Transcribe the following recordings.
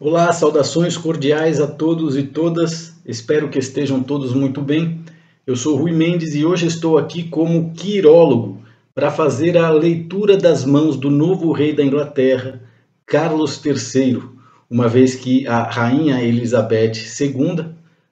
Olá, saudações cordiais a todos e todas. Espero que estejam todos muito bem. Eu sou Rui Mendes e hoje estou aqui como quirólogo para fazer a leitura das mãos do novo rei da Inglaterra, Carlos III, uma vez que a rainha Elizabeth II,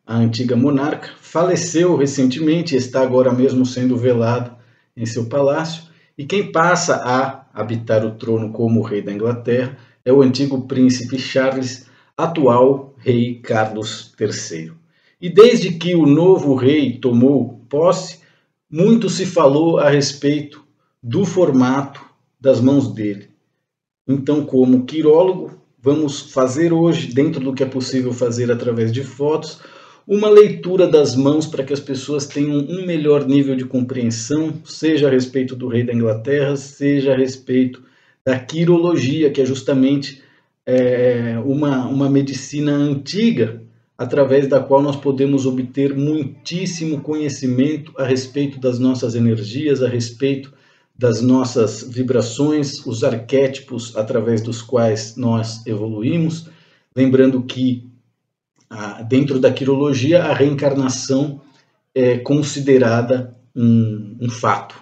a antiga monarca, faleceu recentemente e está agora mesmo sendo velada em seu palácio. E quem passa a habitar o trono como rei da Inglaterra é o antigo príncipe Charles, atual rei Carlos III. E desde que o novo rei tomou posse, muito se falou a respeito do formato das mãos dele. Então, como quirólogo, vamos fazer hoje, dentro do que é possível fazer através de fotos, uma leitura das mãos para que as pessoas tenham um melhor nível de compreensão, seja a respeito do rei da Inglaterra, seja a respeito da quirologia, que é justamente uma medicina antiga, através da qual nós podemos obter muitíssimo conhecimento a respeito das nossas energias, a respeito das nossas vibrações, os arquétipos através dos quais nós evoluímos. Lembrando que dentro da quirologia a reencarnação é considerada um fato,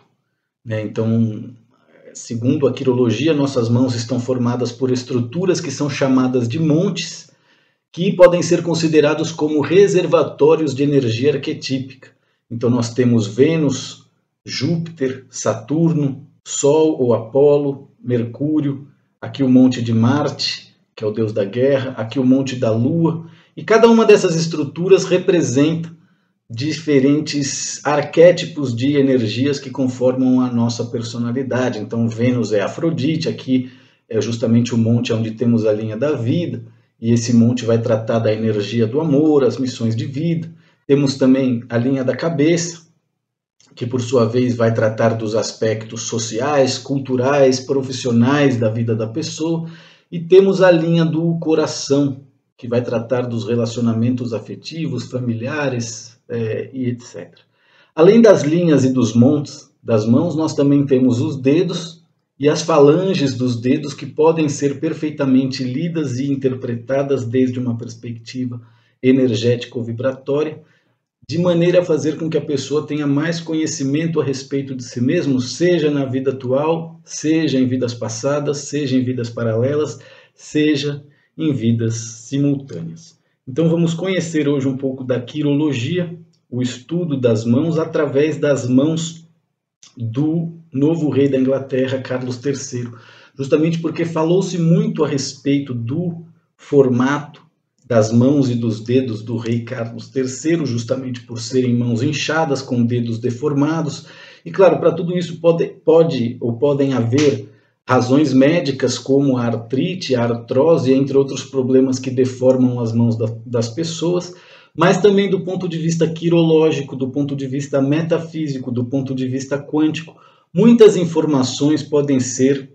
né? Então, segundo a quirologia, nossas mãos estão formadas por estruturas que são chamadas de montes, que podem ser considerados como reservatórios de energia arquetípica. Então nós temos Vênus, Júpiter, Saturno, Sol ou Apolo, Mercúrio, aqui o monte de Marte, que é o deus da guerra, aqui o monte da Lua, e cada uma dessas estruturas representa diferentes arquétipos de energias que conformam a nossa personalidade. Então Vênus é Afrodite, aqui é justamente o monte onde temos a linha da vida, e esse monte vai tratar da energia do amor, as missões de vida. Temos também a linha da cabeça, que por sua vez vai tratar dos aspectos sociais, culturais, profissionais da vida da pessoa. E temos a linha do coração, que vai tratar dos relacionamentos afetivos, familiares e etc. Além das linhas e dos montes das mãos, nós também temos os dedos e as falanges dos dedos, que podem ser perfeitamente lidas e interpretadas desde uma perspectiva energético-vibratória, de maneira a fazer com que a pessoa tenha mais conhecimento a respeito de si mesmo, seja na vida atual, seja em vidas passadas, seja em vidas paralelas, seja em vidas simultâneas. Então vamos conhecer hoje um pouco da quirologia, o estudo das mãos através das mãos do novo rei da Inglaterra, Carlos III, justamente porque falou-se muito a respeito do formato das mãos e dos dedos do rei Carlos III, justamente por serem mãos inchadas, com dedos deformados. E claro, para tudo isso podem haver razões médicas, como a artrite, a artrose, entre outros problemas que deformam as mãos das pessoas, mas também do ponto de vista quirológico, do ponto de vista metafísico, do ponto de vista quântico, muitas informações podem ser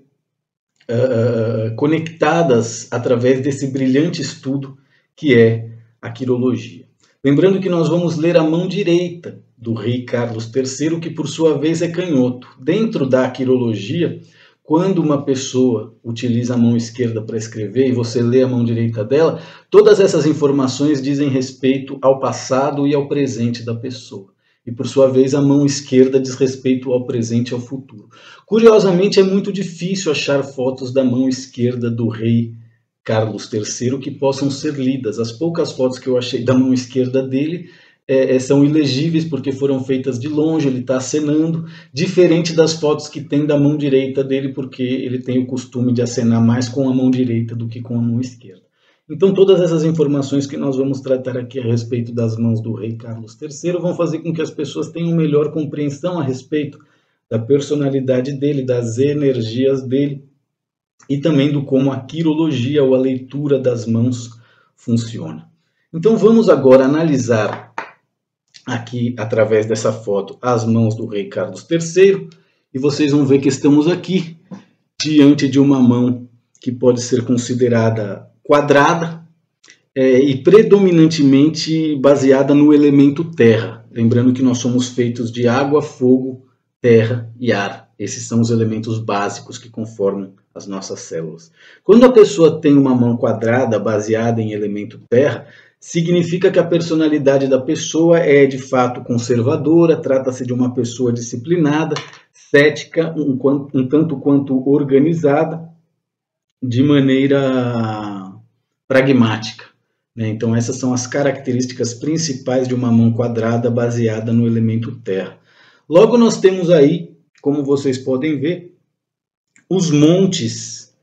conectadas através desse brilhante estudo que é a quirologia. Lembrando que nós vamos ler a mão direita do rei Carlos III, que por sua vez é canhoto. Dentro da quirologia, quando uma pessoa utiliza a mão esquerda para escrever e você lê a mão direita dela, todas essas informações dizem respeito ao passado e ao presente da pessoa. E por sua vez a mão esquerda diz respeito ao presente e ao futuro. Curiosamente, é muito difícil achar fotos da mão esquerda do rei Carlos III que possam ser lidas. As poucas fotos que eu achei da mão esquerda dele são ilegíveis porque foram feitas de longe, ele está acenando, diferente das fotos que tem da mão direita dele, porque ele tem o costume de acenar mais com a mão direita do que com a mão esquerda. Então todas essas informações que nós vamos tratar aqui a respeito das mãos do rei Carlos III vão fazer com que as pessoas tenham melhor compreensão a respeito da personalidade dele, das energias dele, e também do como a quirologia ou a leitura das mãos funciona. Então vamos agora analisar aqui, através dessa foto, as mãos do rei Carlos III, e vocês vão ver que estamos aqui diante de uma mão que pode ser considerada quadrada e predominantemente baseada no elemento terra. Lembrando que nós somos feitos de água, fogo, terra e ar. Esses são os elementos básicos que conformam as nossas células. Quando a pessoa tem uma mão quadrada baseada em elemento terra, significa que a personalidade da pessoa é de fato conservadora, trata-se de uma pessoa disciplinada, cética, um tanto quanto organizada, de maneira pragmática. Então essas são as características principais de uma mão quadrada baseada no elemento terra. Logo nós temos aí, como vocês podem ver, os montes,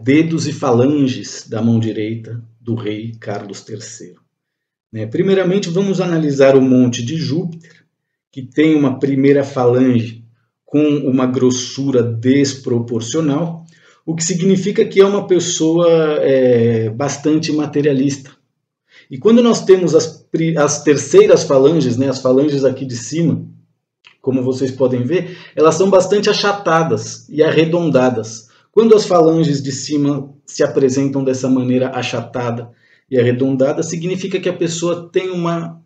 dedos e falanges da mão direita do rei Carlos III. Primeiramente vamos analisar o monte de Júpiter, que tem uma primeira falange com uma grossura desproporcional, o que significa que é uma pessoa bastante materialista. E quando nós temos as terceiras falanges, as falanges aqui de cima, como vocês podem ver, elas são bastante achatadas e arredondadas. Quando as falanges de cima se apresentam dessa maneira achatada e arredondada, significa que a pessoa tem uma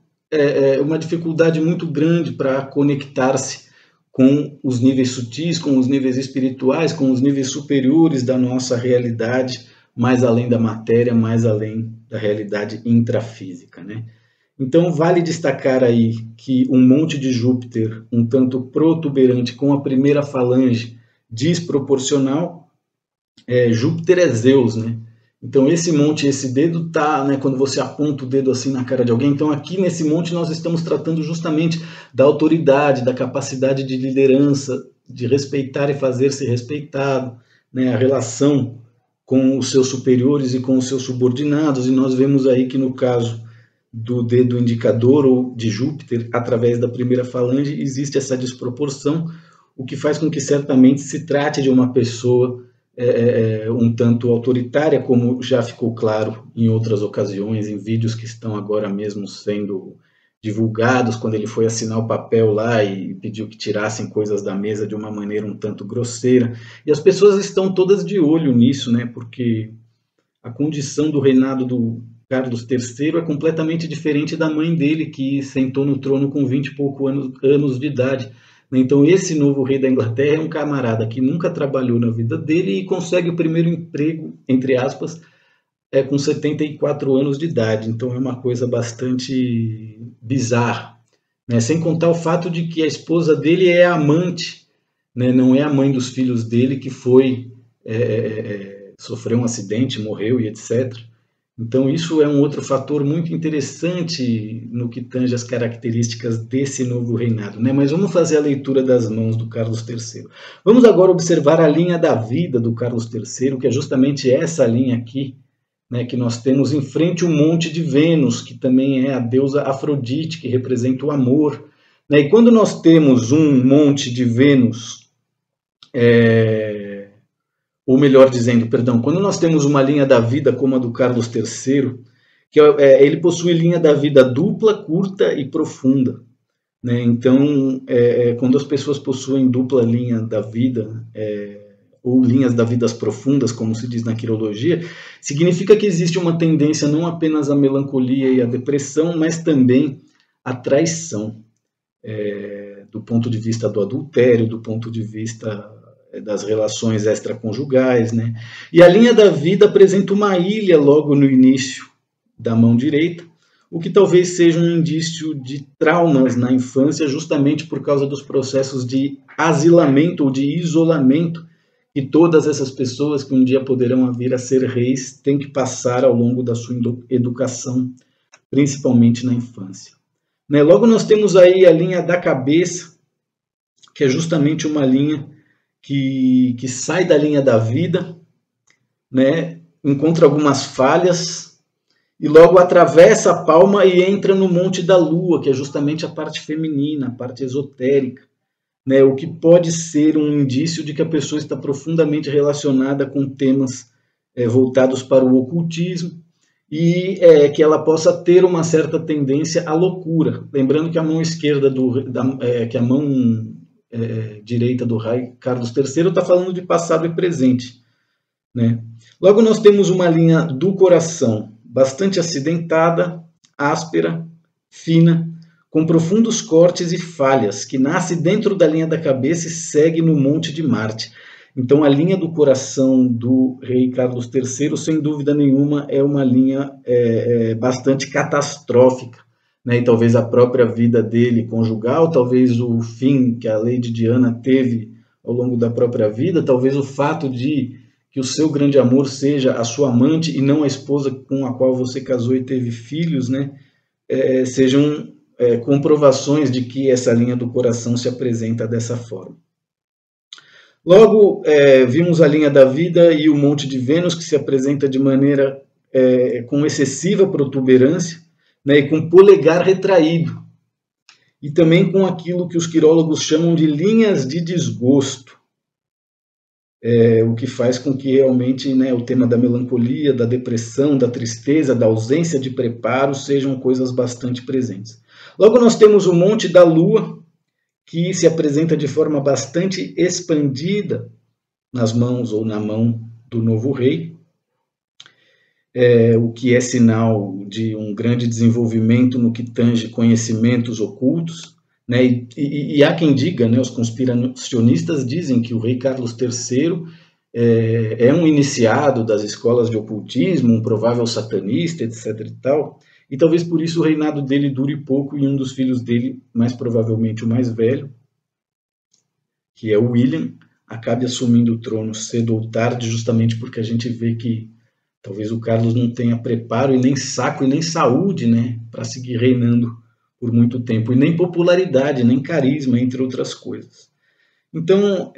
dificuldade muito grande para conectar-se com os níveis sutis, com os níveis espirituais, com os níveis superiores da nossa realidade, mais além da matéria, mais além da realidade intrafísica, Então, vale destacar aí que um monte de Júpiter, um tanto protuberante, com a primeira falange desproporcional, Júpiter é Zeus, Então, esse monte, esse dedo tá, quando você aponta o dedo assim na cara de alguém, então aqui nesse monte nós estamos tratando justamente da autoridade, da capacidade de liderança, de respeitar e fazer-se respeitado, a relação com os seus superiores e com os seus subordinados, e nós vemos aí que no caso do dedo indicador ou de Júpiter, através da primeira falange, existe essa desproporção, o que faz com que certamente se trate de uma pessoa um tanto autoritária, como já ficou claro em outras ocasiões, em vídeos que estão agora mesmo sendo divulgados, quando ele foi assinar o papel lá e pediu que tirassem coisas da mesa de uma maneira um tanto grosseira. E as pessoas estão todas de olho nisso, porque a condição do reinado do Carlos III é completamente diferente da mãe dele, que sentou no trono com 20 e poucos anos de idade. Então esse novo rei da Inglaterra é um camarada que nunca trabalhou na vida dele e consegue o primeiro emprego, entre aspas, com 74 anos de idade. Então é uma coisa bastante bizarra. Sem contar o fato de que a esposa dele é amante, não é a mãe dos filhos dele, que sofreu um acidente, morreu e etc. Então isso é um outro fator muito interessante no que tange as características desse novo reinado. Mas vamos fazer a leitura das mãos do Carlos III. Vamos agora observar a linha da vida do Carlos III, que é justamente essa linha aqui, que nós temos em frente o monte de Vênus, que também é a deusa Afrodite, que representa o amor. E quando nós temos um monte de Vênus, ou melhor dizendo, perdão, quando nós temos uma linha da vida como a do Carlos III, que ele possui linha da vida dupla, curta e profunda. Então, quando as pessoas possuem dupla linha da vida, ou linhas da vida profundas, como se diz na quirologia, significa que existe uma tendência não apenas à melancolia e à depressão, mas também à traição, do ponto de vista do adultério, do ponto de vista das relações extraconjugais, E a linha da vida apresenta uma ilha logo no início da mão direita, o que talvez seja um indício de traumas na infância, justamente por causa dos processos de asilamento ou de isolamento que todas essas pessoas que um dia poderão vir a ser reis têm que passar ao longo da sua educação, principalmente na infância. Logo nós temos aí a linha da cabeça, que é justamente uma linha que sai da linha da vida, encontra algumas falhas e logo atravessa a palma e entra no monte da lua, que é justamente a parte feminina, a parte esotérica, o que pode ser um indício de que a pessoa está profundamente relacionada com temas voltados para o ocultismo e que ela possa ter uma certa tendência à loucura. Lembrando que a mão esquerda, que a mão direita do rei Carlos III está falando de passado e presente. Logo nós temos uma linha do coração bastante acidentada, áspera, fina, com profundos cortes e falhas, que nasce dentro da linha da cabeça e segue no Monte de Marte. Então, a linha do coração do rei Carlos III, sem dúvida nenhuma, é uma linha bastante catastrófica, né? E talvez a própria vida dele conjugal, talvez o fim que a Lady Diana teve ao longo da própria vida, talvez o fato de que o seu grande amor seja a sua amante e não a esposa com a qual você casou e teve filhos, né? Sejam comprovações de que essa linha do coração se apresenta dessa forma. Logo, vimos a linha da vida e o monte de Vênus, que se apresenta de maneira com excessiva protuberância, né, e com polegar retraído, e também com aquilo que os quirólogos chamam de linhas de desgosto, o que faz com que realmente, né, o tema da melancolia, da depressão, da tristeza, da ausência de preparo sejam coisas bastante presentes. Logo, nós temos o monte da Lua, que se apresenta de forma bastante expandida nas mãos ou na mão do novo rei, o que é sinal de um grande desenvolvimento no que tange conhecimentos ocultos, né? E há quem diga, né, os conspiracionistas dizem que o rei Carlos III é um iniciado das escolas de ocultismo, um provável satanista, etc. e tal, e talvez por isso o reinado dele dure pouco e um dos filhos dele, mais provavelmente o mais velho, que é o William, acabe assumindo o trono cedo ou tarde, justamente porque a gente vê que talvez o Carlos não tenha preparo e nem saco e nem saúde, né, para seguir reinando por muito tempo, e nem popularidade, nem carisma, entre outras coisas. Então,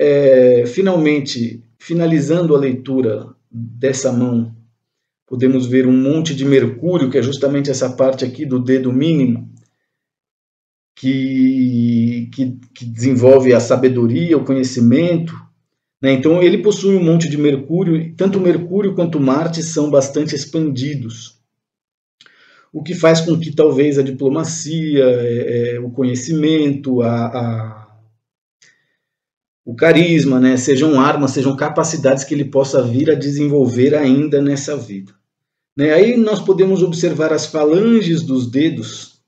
finalmente, finalizando a leitura dessa mão, podemos ver um monte de Mercúrio, que é justamente essa parte aqui do dedo mínimo, que desenvolve a sabedoria, o conhecimento, né? Então, ele possui um monte de Mercúrio, tanto Mercúrio quanto Marte são bastante expandidos, o que faz com que talvez a diplomacia, o conhecimento, o carisma, né, sejam armas, sejam capacidades que ele possa vir a desenvolver ainda nessa vida. Né? Aí nós podemos observar as falanges dos dedos,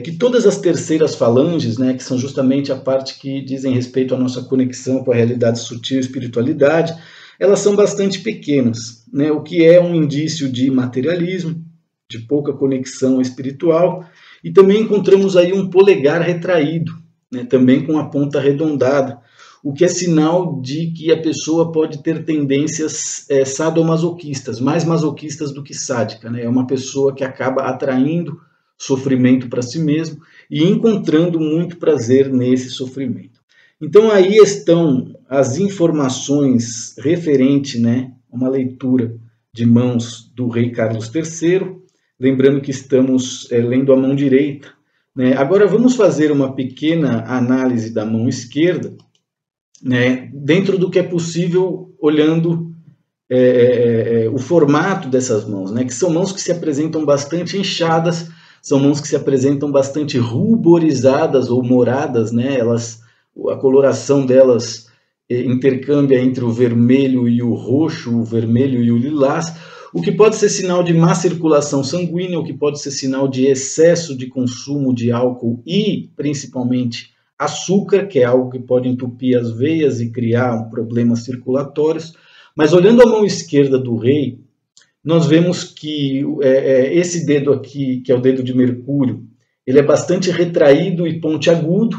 que todas as terceiras falanges, né, que são justamente a parte que dizem respeito à nossa conexão com a realidade sutil e espiritualidade, elas são bastante pequenas, né, o que é um indício de materialismo, de pouca conexão espiritual, e também encontramos aí um polegar retraído, né, também com a ponta arredondada, o que é sinal de que a pessoa pode ter tendências sadomasoquistas, mais masoquistas do que sádica, né? É uma pessoa que acaba atraindo sofrimento para si mesmo e encontrando muito prazer nesse sofrimento. Então aí estão as informações referentes, né, a uma leitura de mãos do rei Carlos III, lembrando que estamos lendo a mão direita, né? Agora vamos fazer uma pequena análise da mão esquerda, né, dentro do que é possível, olhando o formato dessas mãos, né, que são mãos que se apresentam bastante inchadas, são mãos que se apresentam bastante ruborizadas ou moradas, né, a coloração delas intercâmbia entre o vermelho e o roxo, o vermelho e o lilás, o que pode ser sinal de má circulação sanguínea, o que pode ser sinal de excesso de consumo de álcool e, principalmente, açúcar, que é algo que pode entupir as veias e criar problemas circulatórios. Mas olhando a mão esquerda do rei, nós vemos que esse dedo aqui, que é o dedo de Mercúrio, ele é bastante retraído e pontiagudo,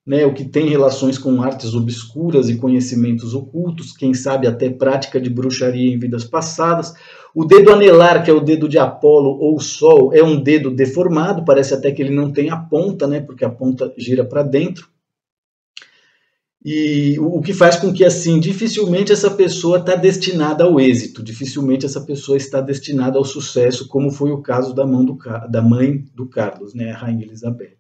né, o que tem relações com artes obscuras e conhecimentos ocultos, quem sabe até prática de bruxaria em vidas passadas. O dedo anelar, que é o dedo de Apolo ou Sol, é um dedo deformado, parece até que ele não tem a ponta, né, porque a ponta gira para dentro. E o que faz com que, assim, dificilmente essa pessoa está destinada ao êxito, dificilmente essa pessoa está destinada ao sucesso, como foi o caso da mãe do Carlos, né, a Rainha Elizabeth.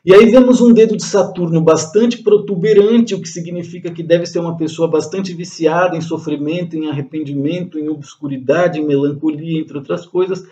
E aí vemos um dedo de Saturno bastante protuberante, o que significa que deve ser uma pessoa bastante viciada em sofrimento, em arrependimento, em obscuridade, em melancolia, entre outras coisas.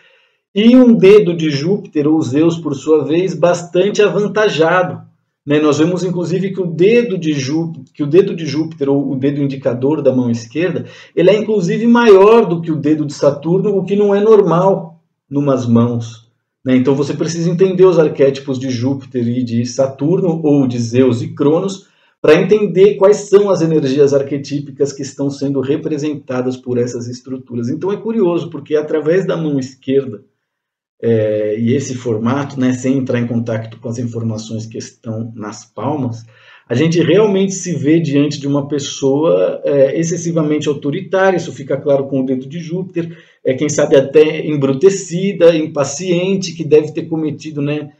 E um dedo de Júpiter, ou Zeus, por sua vez, bastante avantajado. Né? Nós vemos, inclusive, que o dedo de Júpiter, ou o dedo indicador da mão esquerda, ele é, inclusive, maior do que o dedo de Saturno, o que não é normal numas mãos. Então você precisa entender os arquétipos de Júpiter e de Saturno, ou de Zeus e Cronos, para entender quais são as energias arquetípicas que estão sendo representadas por essas estruturas. Então é curioso, porque através da mão esquerda, e esse formato, né, sem entrar em contato com as informações que estão nas palmas, a gente realmente se vê diante de uma pessoa excessivamente autoritária, isso fica claro com o dedo de Júpiter, quem sabe até embrutecida, impaciente, que deve ter cometido, né,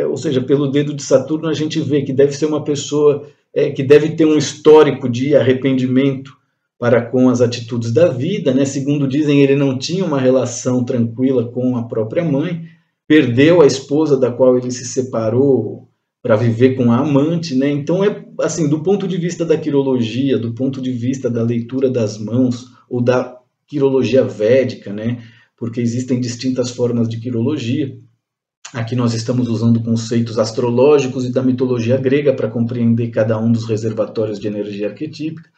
ou seja, pelo dedo de Saturno a gente vê que deve ser uma pessoa que deve ter um histórico de arrependimento para com as atitudes da vida, né? Segundo dizem, ele não tinha uma relação tranquila com a própria mãe, perdeu a esposa da qual ele se separou para viver com a amante, né? Então, assim, do ponto de vista da quirologia, do ponto de vista da leitura das mãos, ou da quirologia védica, né? Porque existem distintas formas de quirologia. Aqui nós estamos usando conceitos astrológicos e da mitologia grega para compreender cada um dos reservatórios de energia arquetípica.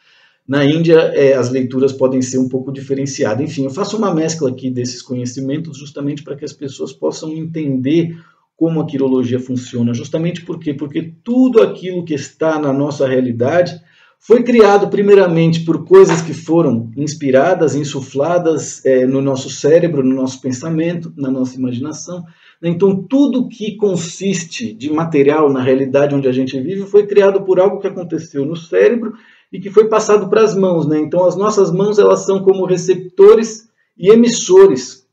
Na Índia, as leituras podem ser um pouco diferenciadas. Enfim, eu faço uma mescla aqui desses conhecimentos justamente para que as pessoas possam entender como a quirologia funciona. Justamente por quê? Porque tudo aquilo que está na nossa realidade foi criado primeiramente por coisas que foram inspiradas, insufladas no nosso cérebro, no nosso pensamento, na nossa imaginação. Então, tudo que consiste de material na realidade onde a gente vive foi criado por algo que aconteceu no cérebro e que foi passado para as mãos, né? Então, as nossas mãos, elas são como receptores e emissores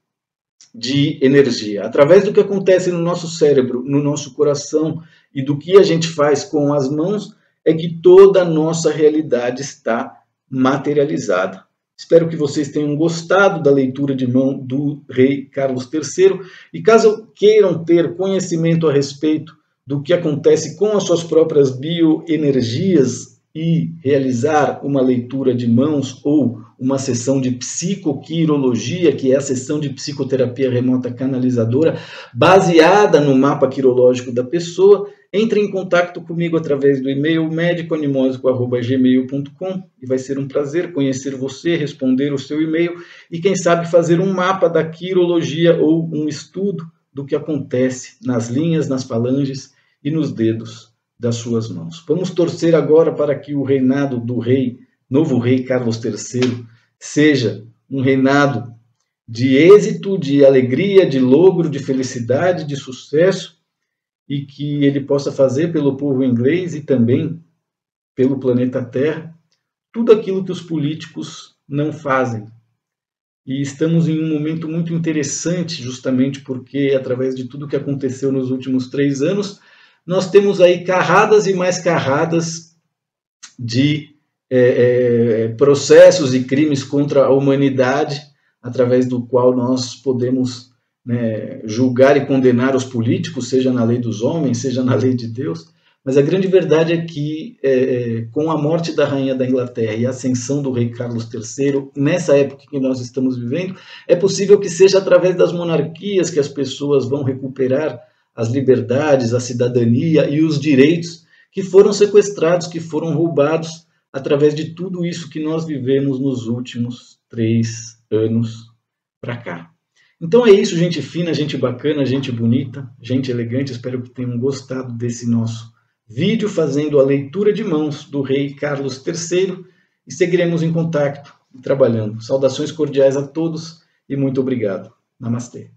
de energia. Através do que acontece no nosso cérebro, no nosso coração e do que a gente faz com as mãos, é que toda a nossa realidade está materializada. Espero que vocês tenham gostado da leitura de mão do rei Carlos III. E caso queiram ter conhecimento a respeito do que acontece com as suas próprias bioenergias, e realizar uma leitura de mãos ou uma sessão de psicoquirologia, que é a sessão de psicoterapia remota canalizadora, baseada no mapa quirológico da pessoa, entre em contato comigo através do e-mail medicoanimosico@gmail.com e vai ser um prazer conhecer você, responder o seu e-mail e, quem sabe, fazer um mapa da quirologia ou um estudo do que acontece nas linhas, nas falanges e nos dedos das suas mãos. Vamos torcer agora para que o reinado do novo rei Carlos III, seja um reinado de êxito, de alegria, de logro, de felicidade, de sucesso, e que ele possa fazer pelo povo inglês e também pelo planeta Terra tudo aquilo que os políticos não fazem. E estamos em um momento muito interessante, justamente porque, através de tudo que aconteceu nos últimos 3 anos, nós temos aí carradas e mais carradas de processos e crimes contra a humanidade, através do qual nós podemos, né, julgar e condenar os políticos, seja na lei dos homens, seja na lei de Deus. Mas a grande verdade é que, com a morte da rainha da Inglaterra e a ascensão do rei Carlos III, nessa época que nós estamos vivendo, é possível que seja através das monarquias que as pessoas vão recuperar as liberdades, a cidadania e os direitos que foram sequestrados, que foram roubados através de tudo isso que nós vivemos nos últimos 3 anos para cá. Então é isso, gente fina, gente bacana, gente bonita, gente elegante. Espero que tenham gostado desse nosso vídeo fazendo a leitura de mãos do rei Carlos III e seguiremos em contato e trabalhando. Saudações cordiais a todos e muito obrigado. Namastê.